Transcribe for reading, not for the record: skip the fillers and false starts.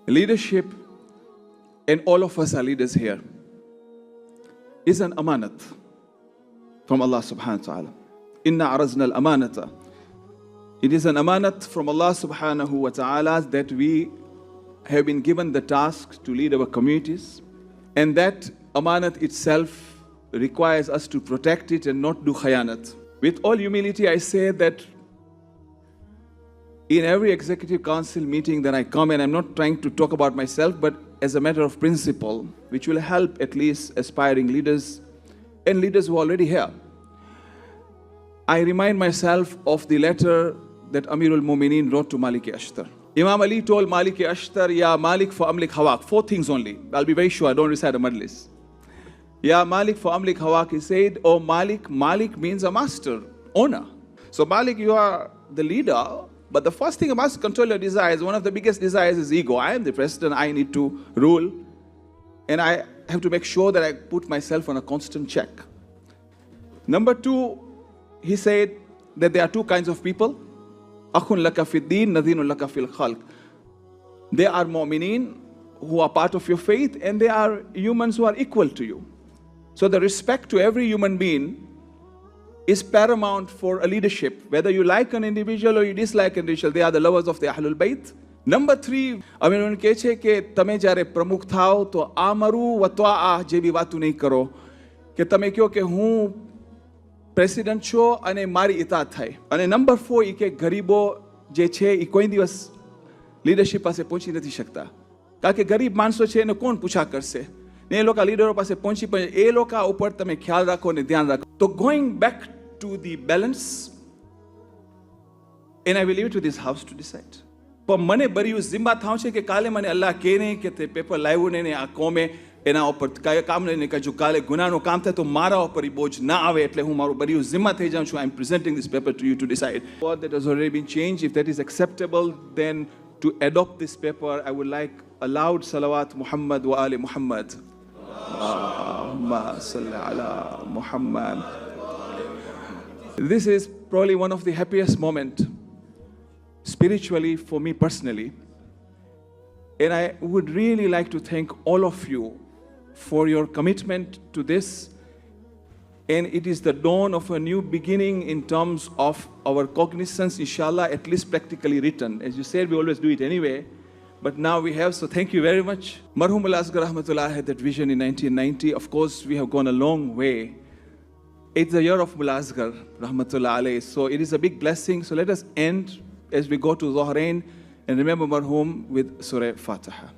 Leadership, and all of us are leaders here, is an amanat from Allah subhanahu wa ta'ala. Inna arazna al-amanata. It is an amanat from Allah subhanahu wa ta'ala that we have been given the task to lead our communities, and that amanat itself requires us to protect it and not do khayanat. With all humility, I say that in every executive council meeting that I come, and I'm not trying to talk about myself, but as a matter of principle, which will help at least aspiring leaders and leaders who are already here, I remind myself of the letter that Amirul Mu'mineen wrote to Malik Ashtar. Imam Ali told Malik Ashtar, Ya Malik fa amlik hawak. 4 things only. I'll be very sure, I don't recite a majlis. Ya Malik fa amlik hawak. He said, oh Malik, Malik means a master, owner. So Malik, you are the leader, but the first thing you must control your desires. One of the biggest desires is ego. I am the president, I need to rule. And I have to make sure that I put myself on a constant check. Number 2, he said that there are 2 kinds of people. Akhun laka fi din, nadinun laka fil khalq. They are mu'mineen who are part of your faith, and they are humans who are equal to you. So the respect to every human being is paramount for a leadership. Whether you like an individual or you dislike an individual, they are the lovers of the Ahlul Bayt. Number 3, અમીર કહે છે કે તમે જ્યારે પ્રમુખ થાઓ તો આમરુ વત્વા જેવી વાતો નહીં કરો કે તમે કહો કે હું પ્રેસિડેન્ટ છો અને મારી ઇતાત થાય. અને નંબર 4 એ કે ગરીબો જે છે એ કોઈ દિવસ લીડરશિપ પાસે પહોંચી નથી શકતા, કારણ કે ગરીબ માણસો છે એને કોણ પૂછા કરશે ને એ લોકો લીડરો પાસે પહોંચી પણ એ લોકો ઉપર તમે ખ્યાલ રાખો ને ધ્યાન રાખો. તો going back to the balance, and I will leave it to this house to decide. પણ મને બરિયું જિમ્મા થાવ છે કે કાલે મને અલ્લાહ કહે નહીં કે તે પેપર લાવ્યું ને આ કોમે એના ઉપર કાંઈ કામ લઈને કહેજો કાલે ગુનાનું કામ થાય તો મારા ઉપર એ બોજ ના આવે, એટલે હું મારું બરિયું જિમ્મા થઈ જાઉં છું. I am presenting this paper to you to decide. What that has already been changed, if that is acceptable, then to adopt this paper, I would like a loud salawat Muhammad wa ali Muhammad. Allahumma salli ala Muhammad. This is probably one of the happiest moments spiritually for me personally. And I would really like to thank all of you for your commitment to this. And it is the dawn of a new beginning in terms of our cognizance, inshallah, at least practically written. As you said, we always do it anyway, but now we have, so thank you very much. Marhum Mulla Asghar rahmatullah had that vision in 1990. Of course, we have gone a long way. It's the year of Mulla Asghar rahmatullah alayhi, so it is a big blessing. So let us end as we go to Zohrain and remember Marhum with Surah Fatiha.